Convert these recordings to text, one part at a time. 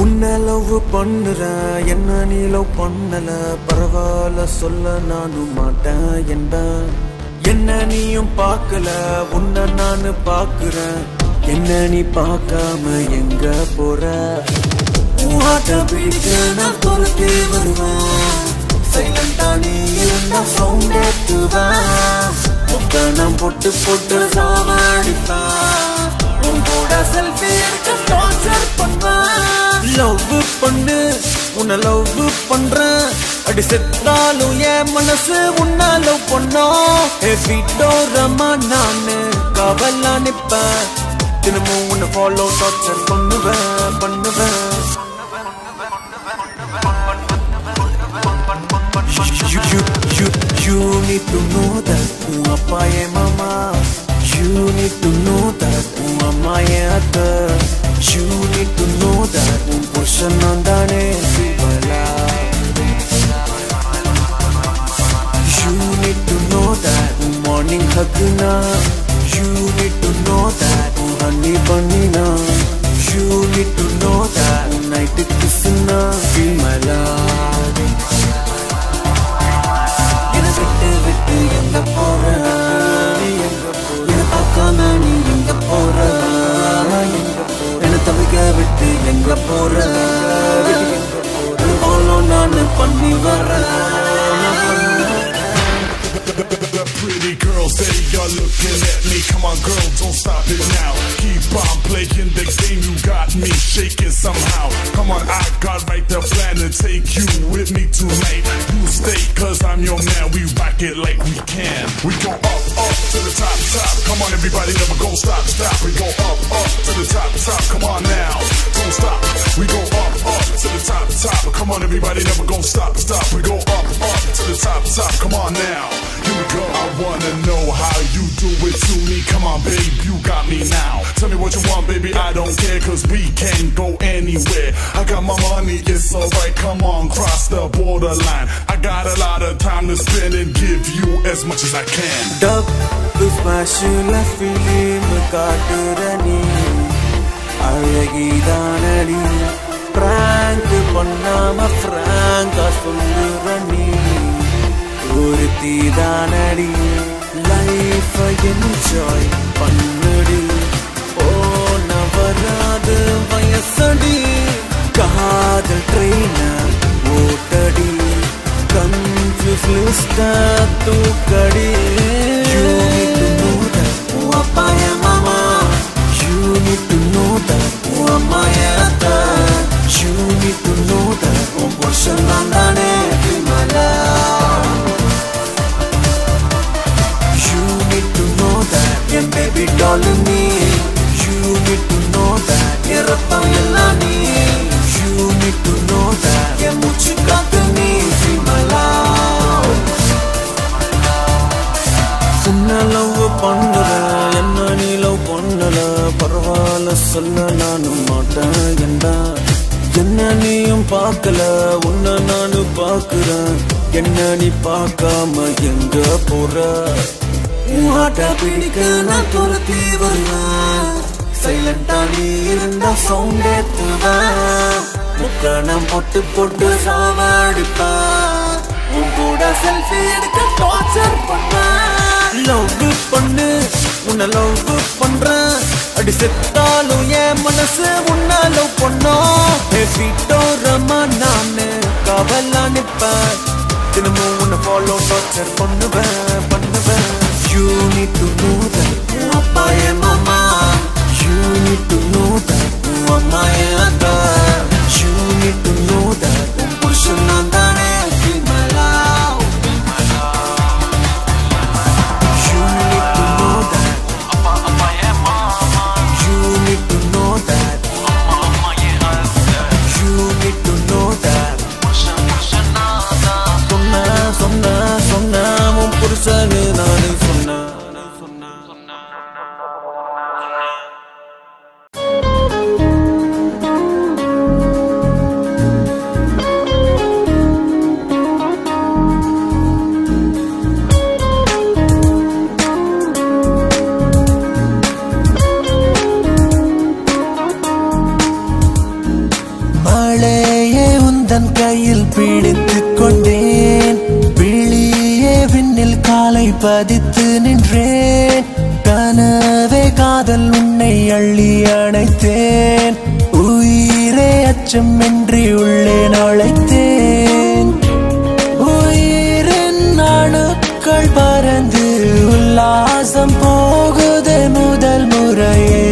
உன்னை லவ் பண்ணுறேன், என்ன நீ லவ் பண்ணல, பரவாயில்ல சொல்ல நானும் மாட்டேன் என்பேன். என்ன நீயும் பார்க்கல, உன்னை நானு பார்க்கிறேன். என்ன நீ பார்க்காம எங்க போற? உன்கிட்ட பிடிக்க நான் துரத்தி வருவேன். சைலண்டா நீ இருந்தா சவுண்ட் ஏத்துவேன். நான் போட்டு போட்டு சாவடிப்பேன். உன் கூட செல்ஃபி எடுக்க டார்ச்சர் பண்ணுவேன். லவ் பண்ணு, உன்னை லவ் பண்றேன். அடி செத்தாலும் என் மனசு உன்னை லவ் பண்ணோம். வீட்டோரமா நானு காவலா நிப்பேன். தினமும் உன்னை ஃபாலோ டார்ச்சர் பண்ணுவேன் பண்ணுவேன். You need to know that உன் அப்பா என் மாமா. You need to know that உன் அம்மா என் அத்தை. You need to know that உன் புருஷன் நான் தானே சிவலா. You need to know that உன் மார்னிங் ஹக்குனா. You need to know that உன் ஹனி பன்னினா. You need to know that உன் நைட்டு கிஸ்னா. Feel my love. விட்டு விட்டு எங்க போற? என்ன பார்க்காம நீ எங்க போற? என்ன தவிக்க விட்டு எங்க போற? நான் பண்ணி வர. Pretty girl, say you're looking at me. Come on girl, don't stop it now. Keep on playing the game, you got me shaking somehow. Come on, I got right the plan to take you with me tonight. You stay, cause I'm your man, we rock it like we can. We go up, up to the top, top. Come on everybody, never go stop, stop. We go up, up to the top, top. Come on now, don't stop. We go up, up to the top, top. Come on everybody, never go stop, stop. We go up, up to the top, top. Come on now, here we go. I wanna know how you do it to me. Come on babe, you got me now. Tell me what you want baby, I don't care, cause we can go anywhere. I got my money, it's alright, come on, cross the borderline. I got a lot of time to spend and give you as much as I can. Dub to smash la film காட்டுறனி அழகிதானடி. prank பண்ணாம frank சொல்லுறனி ஒருத்தி தானடி. Life enjoy பண்ணுடி. ஓ நவராது வயசடி. காதல் trainer ஓட்டடி. கன்ஃபியூஸ் லிஸ்டா தூக்கடி. You need to know that உன் அப்பா என் மாமா. You need to know that உன் அம்மா என் அத்தை. You need to know that உன் புருஷன் நான் தானே Vimala. You need to know that N baby doll நீ. You need to know that என் ரத்தம் எல்லாம் நீ. You need to know that என் மூச்சு காத்து நீ விமலா. உன்னை லவ் பண்ணுற, என்ன நீ லவ் பண்ணல, பரவாயில்ல சொல்ல நானும் மாட்டேன் என்பா. என்ன நீயும் பார்க்கல, உன்னை நானும் பார்க்கிறேன். என்ன நீ பார்க்காம எங்க போற? உன்கிட்ட பிடிக்க நான் துரத்தி வருவேன். சைலண்டா நீ இருந்தா சவுண்ட் ஏத்துவேன். முக்கணம் போட்டு போட்டு சாவடிப்பேன். உன் கூட செல்ஃபி எடுக்க டார்ச்சர் பண்ணுவேன். லவ் பண்ணு, உன்னை லவ் பண்றேன். அடி செத்தாலும் என் மனசு உன்னை லவ் பண்ணோம். வீட்டோரமா நானு காவலா நிப்பேன். தினமும் உன்னை ஃபாலோ டார்ச்சர் பண்ணுவேன் பண்ணுவேன். You need to know that உன் அப்பா என் மாமா. You need to know that உன் அம்மா என் அத்தை. You need to know that உன் புருஷன் நான் தானே Vimala. You need to know that அப்பா என் மாமா. You need to know that அம்மா என் அத்தை. You need to know that புருஷன் நான் தான். சொன்ன சொன்ன சொன்ன உன் புருஷனு நானு சொன்ன. பதித்து நின்றேன். கனவே காதல் உன்னை அள்ளி அணைத்தேன். உயிரே அச்சமின்றி உள்ளே நுழைத்தேன். உயிரின் அணுக்கள் பறந்து உல்லாசம் போகுது முதல் முறையே.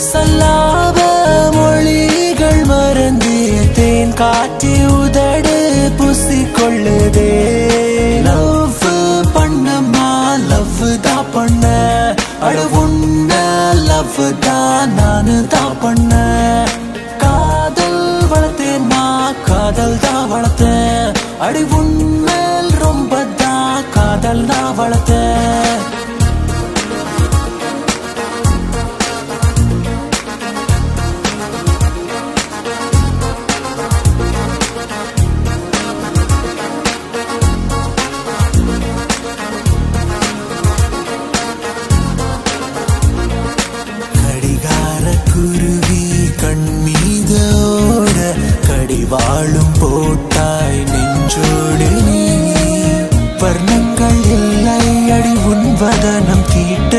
சல்லாப மொழிகள் மறந்து தேன் காட்டி உதடு பூசிக்கொள்ளுதே. லவ் பண்ணமா லவ் தான் பண்ண, அட உன்ன லவ் தான் நானு தான் பண்ண. காதல் வளர்த்தேன் நான் காதல் தான் வளர்த்தேன். அடி உன்மேல் ரொம்ப தான் காதல் நான் வளர்த்தேன். குருவி கண் மீதோட கடிவாளும் போட்டாய் நெஞ்சோடு நீ. வர்ணங்கள் இல்லை அடி உன் வதனம் தீட்ட,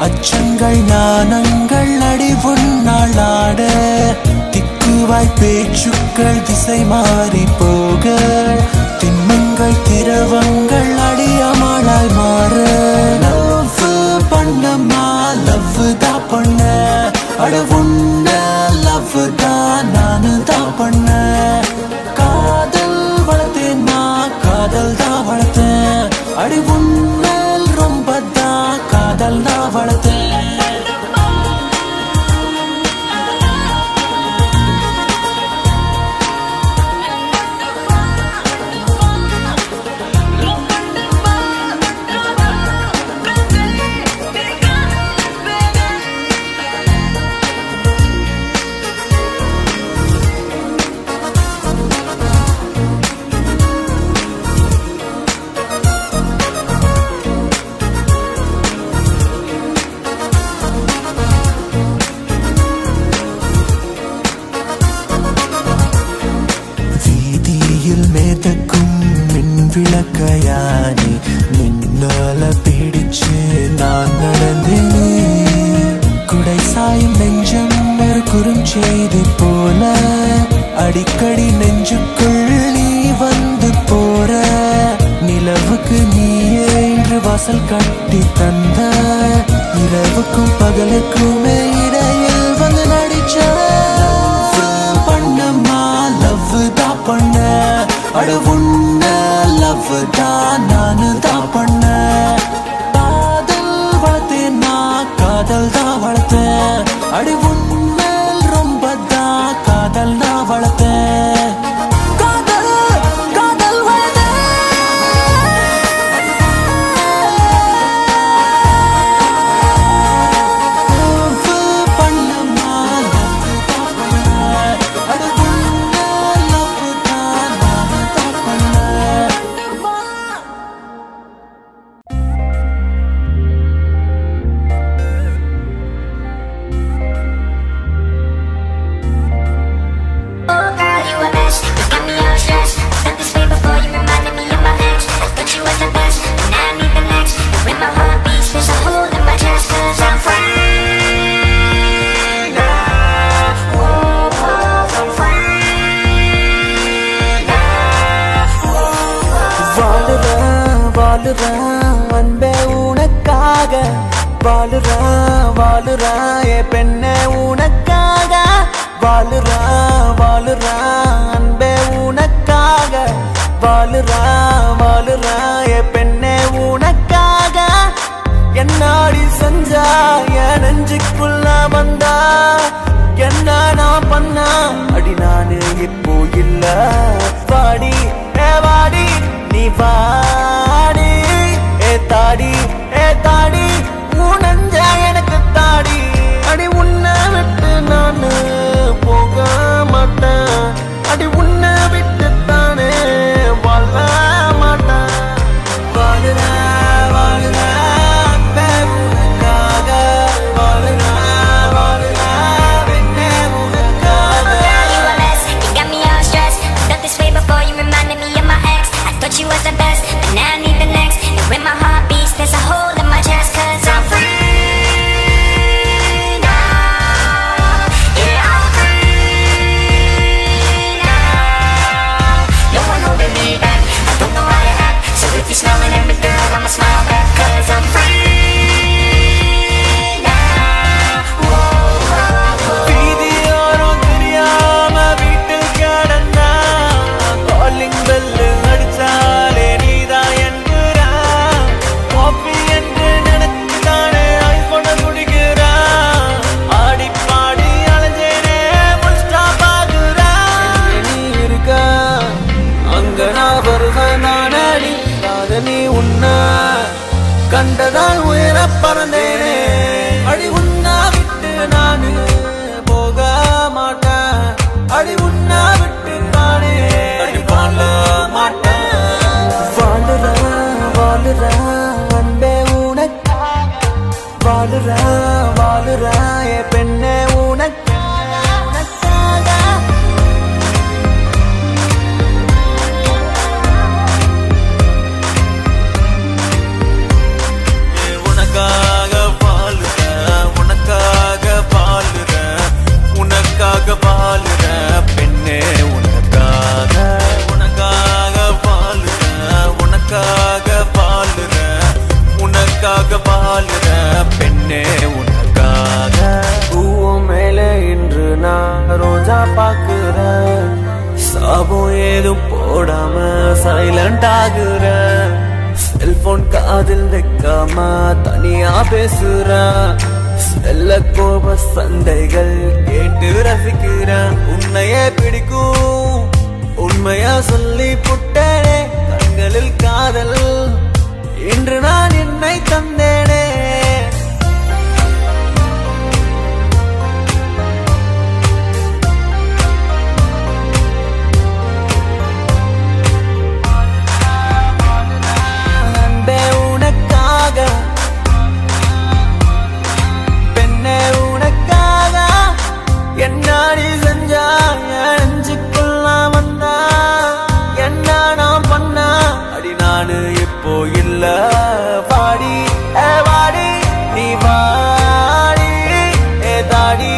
அச்சங்கள் ஞானங்கள் அடி உன்னாளாட. திக்குவாய் பேச்சுக்கள் திசை மாறி போக, திண்மங்கள் திரவங்கள் அடியமளாய் மாற. லவ் பண்ணமா லவ் தான் பண்ண, அட உன்ன லவ் தான் நானு தான் பண்ண. காதல் வளர்த்தேன் நான் காதல் தான் வளர்த்தேன். அடி உன்மேல் ரொம்ப தான் காதல் தான் வளர்த்தேன். மேதக்கும் மின் விளக்கையானே மின்னால பிடிச்சு நான் நடந்தேனே. குடை சாயும் நெஞ்சம் ஒரு குறுஞ்செய்தி போல, அடிக்கடி நெஞ்சுக்குள் நீ வந்து போற. நிலவுக்கு நீயே இன்று வாசல் கட்டி தந்த, இரவுக்கும் பகலுக்குமே இடையில் வந்து நடிச்ச. பண்ணமா லவ் தான் பண்ண, அட உன்ன லவ் தான் நானு தான் பண்ண. காதல் வளர்த்தேன் நான் காதல் தான் வளர்த்தேன். அடி உன்மேல் ரொம்ப தான் காதல் தான் வளர்த்தேன். காதல் காதல் பண்ணமா அட உன்ன லவ் தான் நானு தான் பண்ண. அன்பே உனக்காக வாழுறான் வாழுறான் ஏ பெண்ணே உனக்காக வாழுறான் அன்பே உனக்காக வாழுறான் ஏ பெண்ணே உனக்காக. என்னாடி செஞ்சா என் நெஞ்சுக்குள்ள வந்தா என்ன நான் பண்ணா அடி நானு இப்போ இல்ல. வாடி வாடி நீ வாடி தாடி தாடி உனஞ்ச எனக்கு தாடி. அடி உன்னை விட்டு நானு போக மாட்டேன். அடி உன்னை விட்டு தானே வாழ மாட்டேன். வாழுறேன் அன்பே உனக்காக வாழுறேன் பெண்ணே உனக்காக. You got me all stressed. Felt this way before, you reminded me of my ex. I thought you was the best, but now சைலண்டாகுறேன். செல்போன் காதில் வைக்காம தனியா பேசுறேன். செல்ல கோப சண்டைகள் கேட்டு ரசிக்கிறேன். உன்னையே பிடிக்கும் உண்மையா சொல்லி புட்டேனே. கண்களில் காதல் இன்று நான் என்னை தந்தேனே. அன்பே உனக்காக பெண்ணே உனக்காக என்ன நீ செஞ்சா நெஞ்சுக்குள்ளாம் வந்தா என்ன நான் பண்ண அடி நானு இப்போ இல்ல. பாடி வாடி நீ வாடி தாடி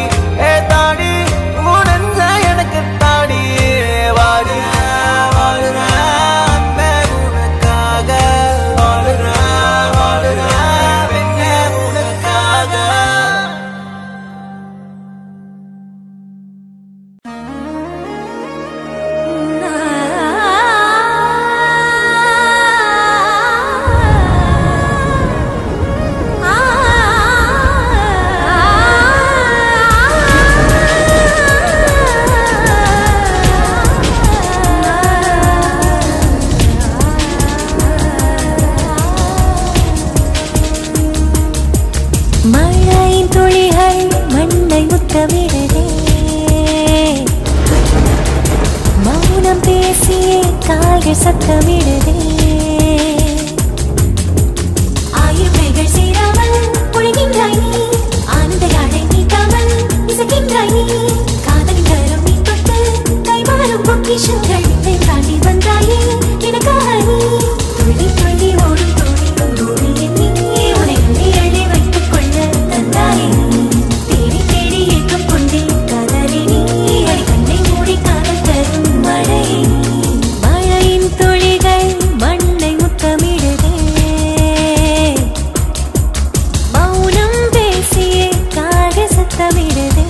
தாடி உனஞ்ச எனக்கு தாடி வாடி வாடுற அன்பே உனக்காக வாடுற வாடுற பெண்ணே உனக்காக. மழையின் துளிகள் மண்ணை முத்தமிடுதே. மௌனம் பேசியே கால்கள் சத்தமிடுதே. ஆயுர்மைகள் சேராமல் பொழிகின்றாய் நீ. ஆனந்த யாழை நீட்டாமல் இசைக்கின்றாய் நீ. காதலின் கரம் நீ தொட்டு கைமாறும் பொக்கிஷங்கள் தாண்டி வந்தாயே எனக்காக நீ. துள்ளி துள்ளி ஓடும் தோழி பூமியின் நீ உனை அள்ளி வைத்துக் கொள்ள தந்தாயே நீ. தேடி தேடி ஏக்கம் கொண்டே காதலி நீ. அடி கண்ணை மூடி காதல் தரும் மழை நீ. மழையின் துளிகள் மண்ணை முத்தமிடுதே. மௌனம் பேசியே கால்கள் சத்தமிடுதே.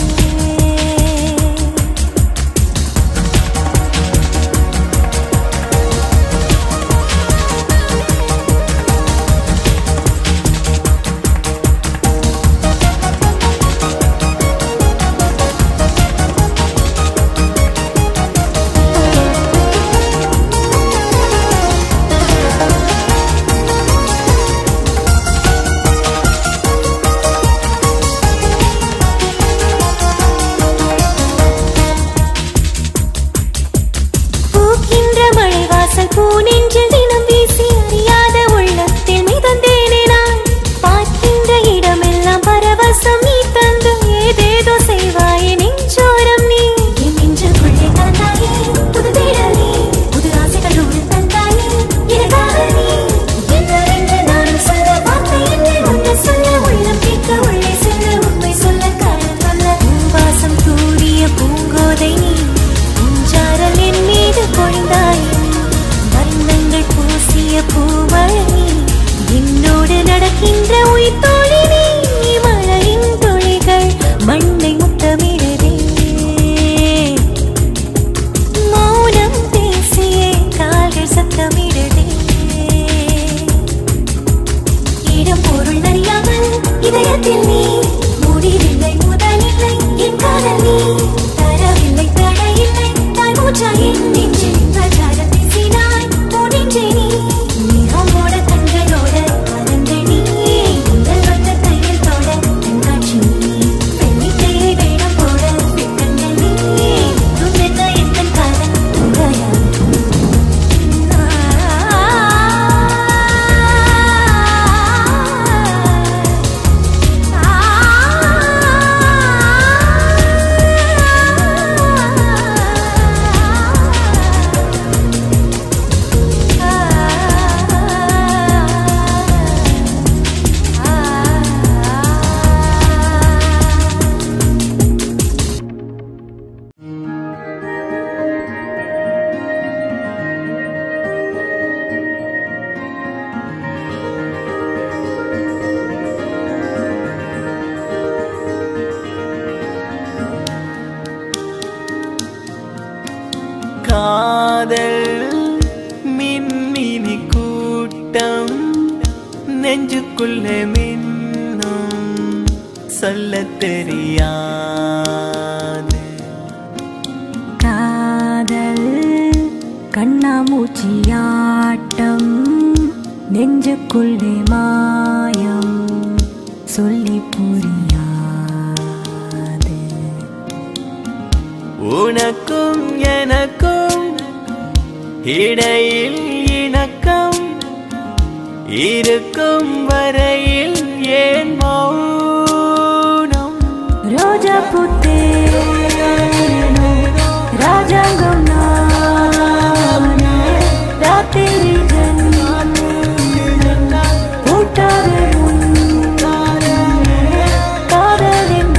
பூக்கின்ற மழை வாசல் பூ நெஞ்சில் தினம் வீசி அறியாத உள்ளத்தில் மிதந்தேனே நான். பார்க்கின்ற இடமெல்லாம் பரவசம் நீ தந்து ஏதேதோ செய்வாயே நெஞ்சோரம் நீ. என் நெஞ்சுக்குள்ளே கலந்தாயே புது தேடல் நீ. புது ஆசைகளோடு தந்தாயே எனக்காக நீ. என்னவென்று நானும் சொல்ல வார்த்தை என்ன ஒன்று சொல்ல. உள்ளம் கேட்க உள்ளே செல்ல உண்மை சொல்ல காதல் சொல்ல. வாசம் தூவிய பூங்கோதை நீ. பூஞ்சாரல் என் மீது பொழிந்தாய். வர்ணங்கள் பூசிய பூமழை நீ. என்னோடு நடக்கின்ற உயிர் தோழி நீ. மழையின் துளிகள் மண்ணை முத்தமிடுதே. மௌனம் பேசியே கால்கள் சத்தமிடுதே. இடம் பொருள் அறியாமல் இதயத்தில் நீ. முடிவில்லை முதலில்லை என் காதல் நீ. தரவில்லை தடையில்லை தாய் மூச்சாய் என் நெஞ்சில் பிரச்சாரம் பேசினாய் போனின்றே நீ. மிகமோட கண்களோட கலந்த நீ. முதல் வந்த கையில் தோட கண்காட்சி நீ. பெண்ணிக்கையை வேடம் போட பெண்கள் நீ. துண்ணென்ன எத்தன் காதல் துங்காயா. காதல் மின்னி நெஞ்சுக்குள்ளே மின்னும் சொல்ல தெரியாது. காதல் கண்ணாமூச்சியாட்டம் நெஞ்சுக்குள்ளே மாயம் சொல்லி புரியாது. உனக்கும் எனக்கும் இடையில் இணக்கம் இருக்கும் வரையில் ஏன் மௌனம்? ரோஜா புத்தேனோ ராஜாங்கம் நானே ராத்திரி பூட்டாவே காதலின்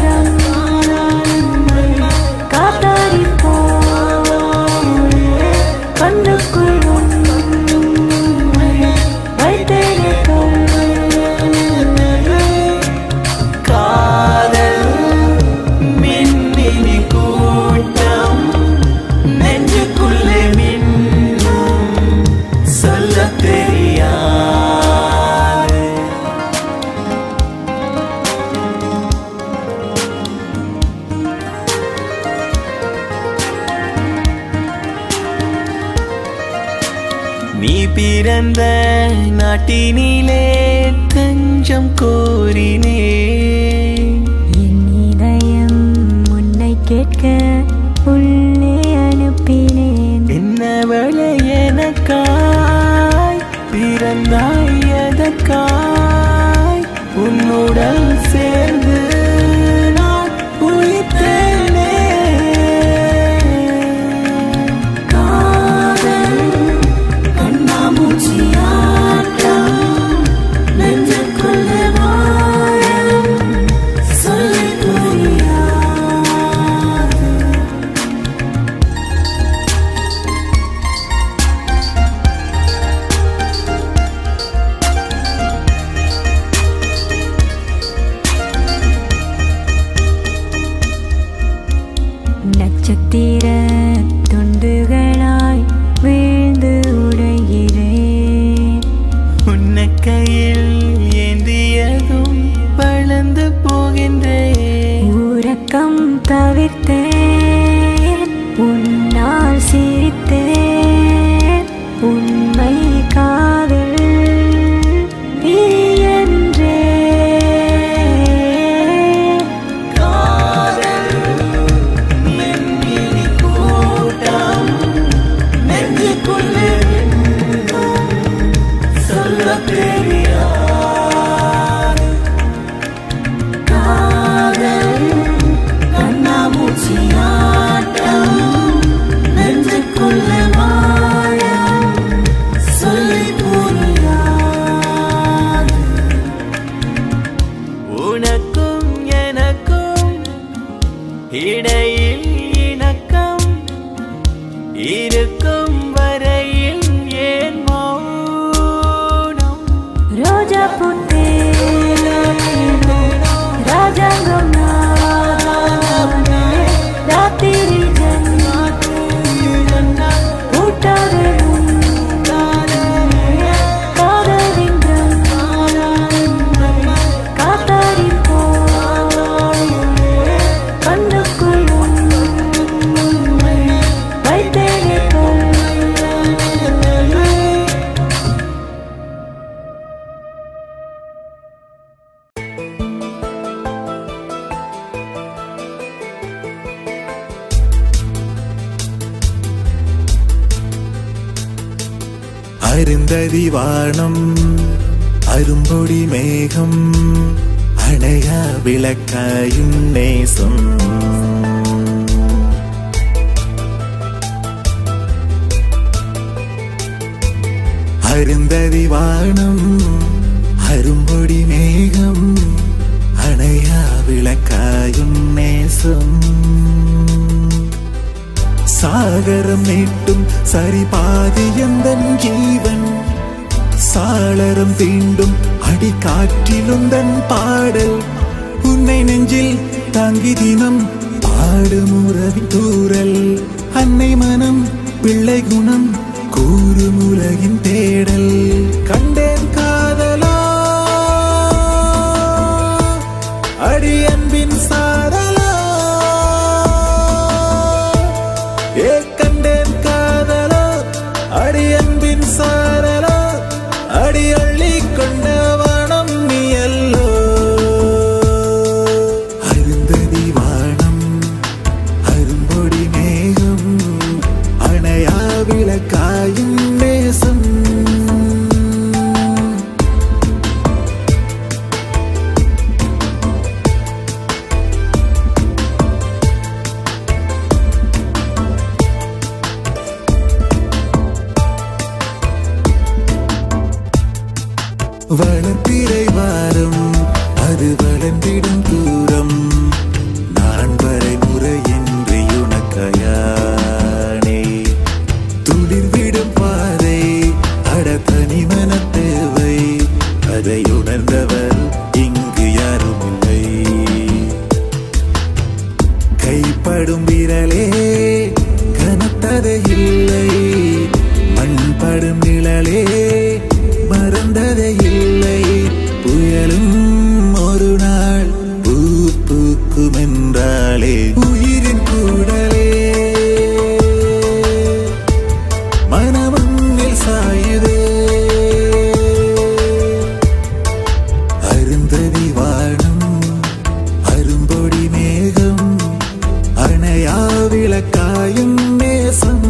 காத்தாடி கண்ணுக்குள் வைத்தேனே காதல் மின்மினி கூட்டம் நெஞ்சுக்குள்ளே மின்னும் சொல்ல தெரியாது. நீ பிறந்த நாட்டினிலே தஞ்சம் கோரினேன். என் இதயம் உன்னை கேட்க உள்ளே அனுப்பினேன். என்னவளை எனக்காய் பிறந்தாய் எதற்காய்? உன்னுடன் சேர்ந்து நான் உயிர்த்தேனே. காதல் கண்ணாமூச்சியாட்டம் நெஞ்சுக்குள்ளே மாயம் சொல்லி புரியாது. நட்சத்திர துண்டுகளாய் வீழ்ந்து உடைகிறேன். உன்னை கையில் ஏந்தியதும் வளர்ந்து போகின்றேன். உறக்கம் தவிர்த்தேன் உன்னால் சிரித்தேன். உண்மை காதல் நீ என்றே. காதல் மின்மினி கூட்டம் நெஞ்சுக்குள்ளே மின்னும் சொல்ல தெரியாது. காதல் கண்ணாமூச்சியாட்டம் நெஞ்சுக்குள்ளே மாயம் சொல்லி புரியாது. உனக்கும் எனக்கும் இடையில் இணக்கம் இருக்கும் வரையில் ஏன் மௌனம்? ரோஜா புத்தேனோ ராஜாங்கம் நானே ராத்திரி பூட்டாவே காதலின் காத்தாடி கண்ணுக்குள் வைத்தேனே. அருந்ததி வானம் அரும்பொடி மேகம் அணையா விளக்காயும் நேசம். அருந்ததி வானம் அரும்பொடி மேகம் அணையா விளக்காயும் நேசம். சாகரம் மீட்டும் சரிபாதி எந்தன் ஜீவன். சாளரம் தீண்டும் அடிக்காற்றிலும் தன் பாடல். உன்னை நெஞ்சில் தாங்கி தினம் பாடும் உறவின் தூரல். அன்னை மனம் பிள்ளை குணம் கூறும் உலகின் தேடல். கண்டேன் காதலா அடி அன்பின் சாரலா ஏ கண்டேன் காதலா அடி அன்பின் சாரலா அடி அள்ளி கொண்ட வானம் நீ அல்லோ அருந்ததி வானம் அரும்பொடி மேகம் அணையா விளக்காயும் நேசம் வளர்ப்பிறை வாரம் அது வளர்ந்திடும் தூரம் நான் வரை முறையின்றி உனக்கயானே துளிர்விடும் பாதை அட தனிமன தேவை அதை உணர்ந்தவர் இங்கு யாரும் இல்லை கைப்படும் விரலே கனத்ததை இல்லை மண்படும் நிழலே மறந்ததே இல்லை புயலும் ஒரு நாள் பூ பூக்கும் என்றாலே உயிரின் கூடலே மனமண்ணில் சாயுதே அருந்ததி வானம் அரும்பொடி மேகம் அணையா விளக்காயும் நேசம்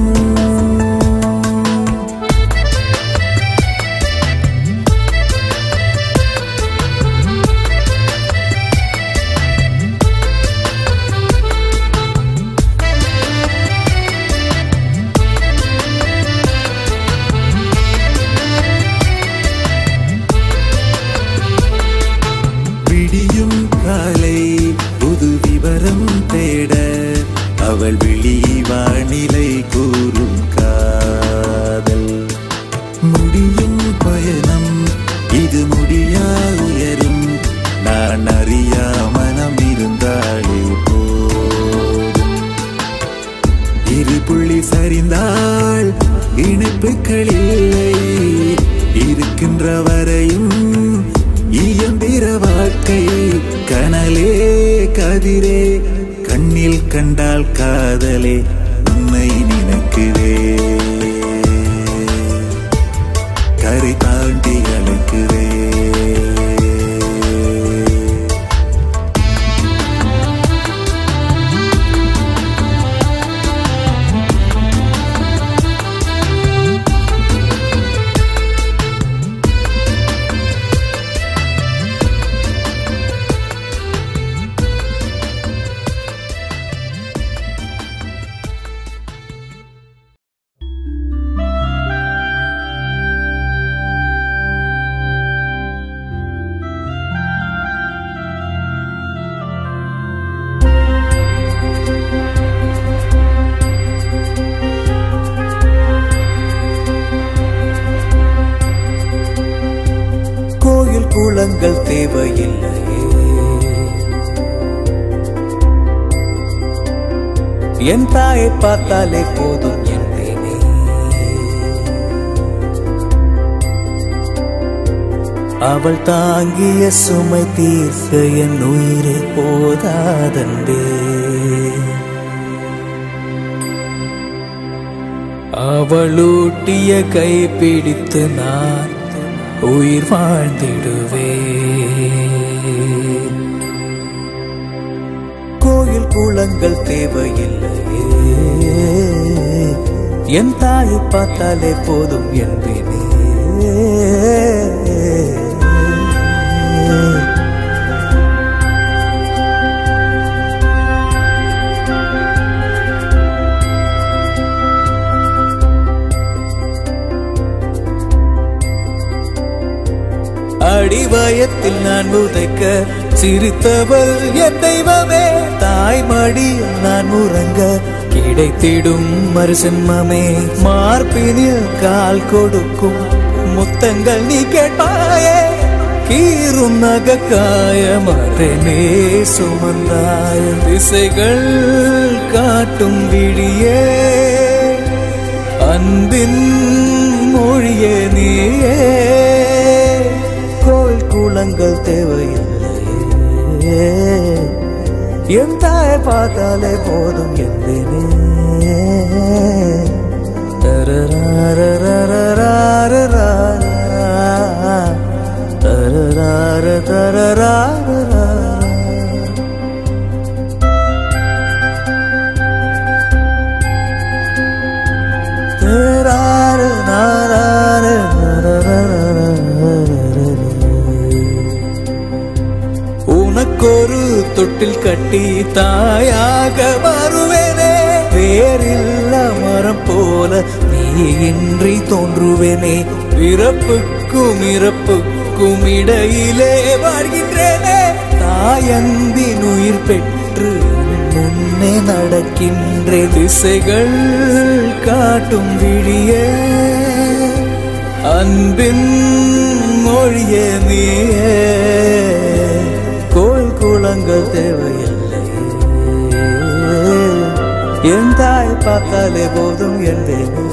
விடியும் காலை புது விவரம் தேட அவள் விழி வானிலை கூறும் காதல் முடியும் பயணம் இது முடியா உயரும் நான் அறியா மனம் இருந்தாலே போதும் இரு புள்ளி சரிந்தால் இணைப்புகள் இல்லை இருக்கின்ற வரையும் இயந்திர வாழ்க்கை கனலே கதிரே கண்ணில் கண்டால் காதலே உன்னை நினைக்குதே கரை தாண்டி அழைக்குதே குளங்கள் தேவையில்லையே என் தாயை பார்த்தாலே போதும் என்றேனே அவள் தாங்கிய சுமை தீர்க்க என் உயிரை போதாதண்டே அவளூட்டிய கை பிடித்து நான் உயிர் வாழ்ந்திடுவேன் கோயில் குளங்கள் தேவையில்லையே என் தாயை பார்த்தாலே போதும் என்பேனே அடிவயத்தில் நான் உதைக்க சிரித்தவள் என் தெய்வமே தாய்மடியில் நான் உறங்க கிடைத்திடும் மறுசென்மமே மார்பினில் கால் கொடுக்கும் முத்தங்கள் நீ கேட்பாயே கீரும் நகக்காயமரனே சுமந்தாய திசைகள் காட்டும் விழியே அன்பின் மொழியே நீயே கோயில் குளங்கள் தேவையில்லையே என் தாயை பார்த்தாலே போதும் என்பேனே. உனக்கொரு தொட்டில் கட்டி தாயாக வருவேனே. வேறில்ல மரம் போல நீ இன்றி தோன்றுவேனே. பிறப்புக்கும் இறப்புக்கும் இடையிலே வாழ்கின்றேனே. தாயந்தின் உயிர் பெற்று முன்னே நடக்கின்ற திசைகள் காட்டும் விழியே. அன்பின் மொழியே நீயே. கோயில் குளங்கள் தேவையில்லை. என் தாய் பார்த்தாலே போதும் என்பேனே.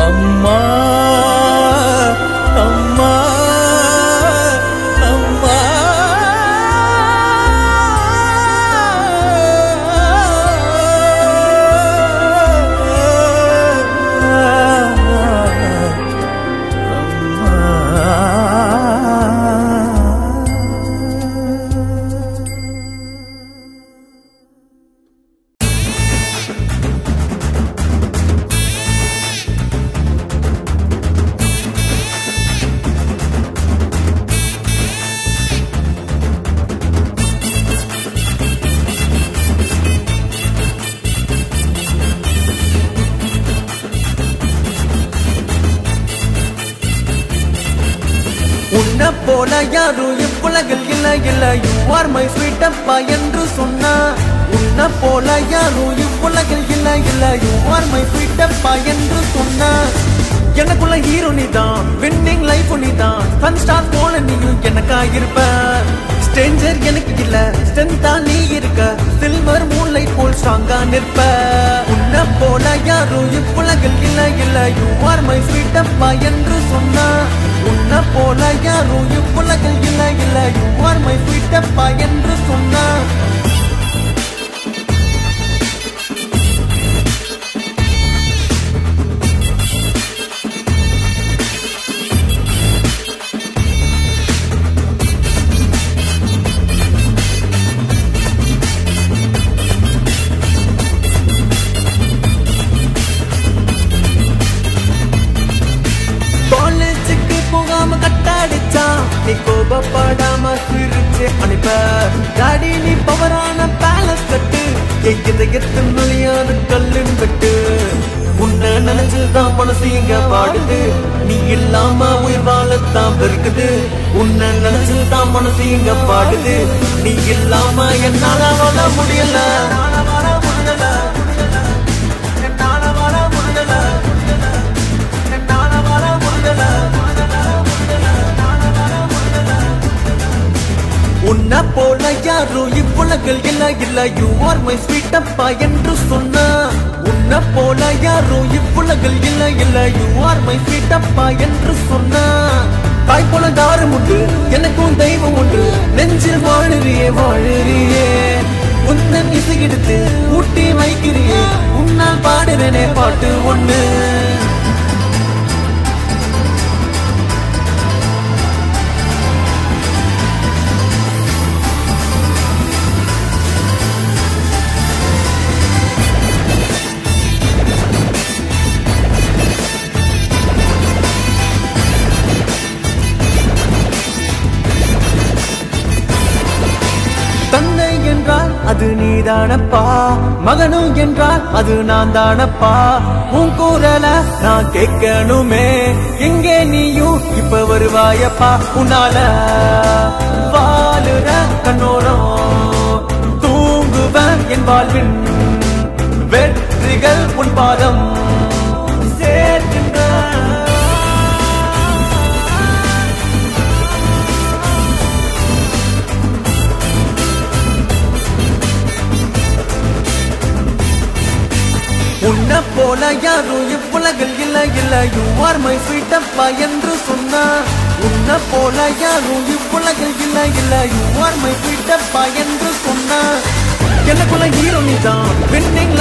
அம்மா அம்மா அம்மா உன்னை போல யாரும் இவ்வுலகில் இல்ல இல்ல. You are my sweet அப்பா என்று சொன்னா. உன்னை போல யாரும் இவ்வுலகில் இல்ல இல்ல. You are my sweet அப்பா என்று சொன்னா. எனக்குள்ள ஹீரோ நீதான், வின்னிங் லைஃப் நீதான். சன் ஸ்டார் போல நீயும் எனக்கா இருப்ப. ஸ்ட்ரேஞ்சர் எனக்கு இல்ல, ஸ்ட்ரென்த்தா நீ இருக்க. சில்வர் மூன்லைட் போல் ஸ்ட்ராங்கா நிற்ப. உன்னை போல யாரும் இவ்வுலகில் இல்ல இல்ல. You are my sweet அப்பா என்று சொன்னா. உன்னை போல யாரும் இவ்வுலகில் இல்ல இல்ல. You are my sweet அப்பா என்று சொன்னா. நீ கோபப்படாம சிரிச்சு அனுப்ப. டாடி நீ பவரான பேலஸ் கட்டு. இதயத்து நுழையாத கல்லின் கட்டு. உன்னை நினைச்சுதான் மனசு இங்க பாடுது. நீ இல்லாம உயிர் வாழத்தான் இருக்குது. உன்னை நினைச்சுதான் மனசு இங்க பாடுது. நீ இல்லாம என்னால வாழ முடியல. உன்னை போல யாரும் இவ்வுலகில் இல்ல இல்ல. You are my sweet அப்பா என்று சொன்னா. உன்னை போல யாரும் இவ்வுலகில் இல்ல இல்ல. You are my sweet அப்பா என்று சொன்னா. தாய் போல தாரம் உண்டு, எனக்கும் தெய்வம் உண்டு. நெஞ்சில் வாழுறியே வாழுறியே. உன்னன் இசை எடுத்து ஊட்டி வைக்கிறியே. உன்னால் பாடுறனே பாட்டு ஒண்ணு. தந்தை என்றால் அது நீதானப்பா. மகனும் என்றால் அது நான் தானப்பா. உன் குரல நான் கேட்கணுமே. எங்கே நீயும் இப்ப வருவாயப்பா. உன்னால வாழுற கண்ணோரம் தூங்குவன் என் வாழ்வின். வெற்றிகள் உன் பாதம் சேர்க்கின்ற. உன்னை போல யாரும் இவ்வுலகில் இல்ல இல்ல. You are ஸ்வீட்டப்பா என்று சொன்னா உன்ன போல யாரும் இவ்வுலகில் இல்ல இல்ல யூ ஆர் மை ஸ்வீட்டப்பா என்று சொன்னா எனக்குள்ள ஹீரோ நீதான் வின்னிங்